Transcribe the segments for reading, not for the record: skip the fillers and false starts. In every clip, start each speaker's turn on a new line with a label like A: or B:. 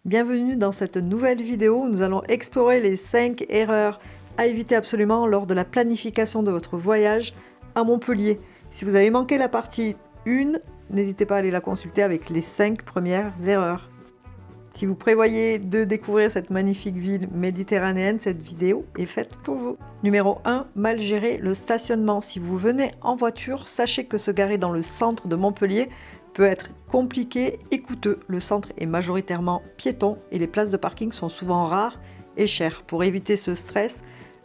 A: Bienvenue dans cette nouvelle vidéo où nous allons explorer les 5 erreurs à éviter absolument lors de la planification de votre voyage à Montpellier. Si vous avez manqué la partie 1, n'hésitez pas à aller la consulter avec les 5 premières erreurs. Si vous prévoyez de découvrir cette magnifique ville méditerranéenne, cette vidéo est faite pour vous. Numéro 1, mal gérer le stationnement. Si vous venez en voiture, sachez que se garer dans le centre de Montpellier peut être compliqué et coûteux. Le centre est majoritairement piéton et les places de parking sont souvent rares et chères. Pour éviter ce stress,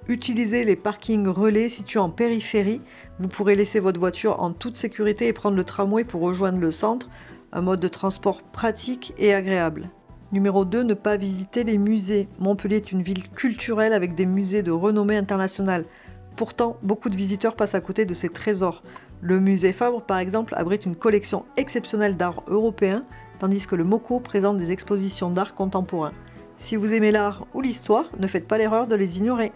A: utilisez les parkings relais situés en périphérie. Vous pourrez laisser votre voiture en toute sécurité et prendre le tramway pour rejoindre le centre, un mode de transport pratique et agréable. Numéro 2, ne pas visiter les musées. Montpellier est une ville culturelle avec des musées de renommée internationale. Pourtant, beaucoup de visiteurs passent à côté de ces trésors. Le musée Fabre, par exemple, abrite une collection exceptionnelle d'art européen, tandis que le MoCo présente des expositions d'art contemporain. Si vous aimez l'art ou l'histoire, ne faites pas l'erreur de les ignorer.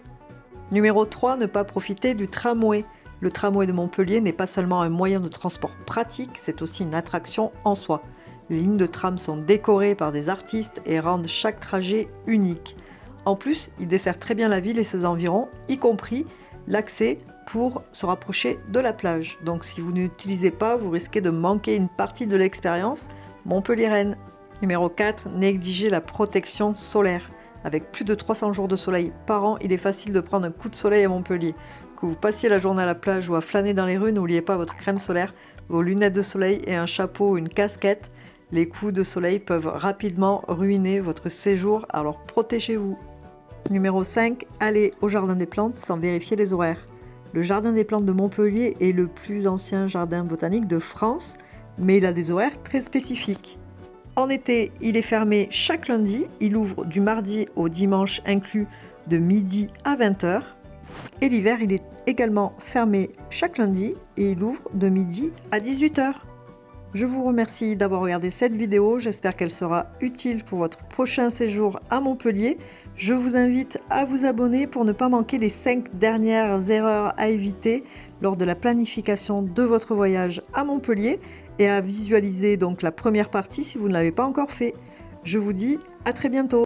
A: Numéro 3, ne pas profiter du tramway. Le tramway de Montpellier n'est pas seulement un moyen de transport pratique, c'est aussi une attraction en soi. Les lignes de tram sont décorées par des artistes et rendent chaque trajet unique. En plus, il dessert très bien la ville et ses environs, y compris l'accès pour se rapprocher de la plage. Donc si vous n'utilisez pas, vous risquez de manquer une partie de l'expérience montpelliéraine. Numéro 4, négligez la protection solaire. Avec plus de 300 jours de soleil par an, il est facile de prendre un coup de soleil à Montpellier. Que vous passiez la journée à la plage ou à flâner dans les rues, n'oubliez pas votre crème solaire, vos lunettes de soleil et un chapeau ou une casquette. Les coups de soleil peuvent rapidement ruiner votre séjour, alors protégez-vous. Numéro 5, allez au Jardin des Plantes sans vérifier les horaires. Le Jardin des Plantes de Montpellier est le plus ancien jardin botanique de France, mais il a des horaires très spécifiques. En été, il est fermé chaque lundi, il ouvre du mardi au dimanche inclus de midi à 20h. Et l'hiver, il est également fermé chaque lundi et il ouvre de midi à 18h. Je vous remercie d'avoir regardé cette vidéo, j'espère qu'elle sera utile pour votre prochain séjour à Montpellier. Je vous invite à vous abonner pour ne pas manquer les 5 dernières erreurs à éviter lors de la planification de votre voyage à Montpellier et à visualiser donc la première partie si vous ne l'avez pas encore fait. Je vous dis à très bientôt.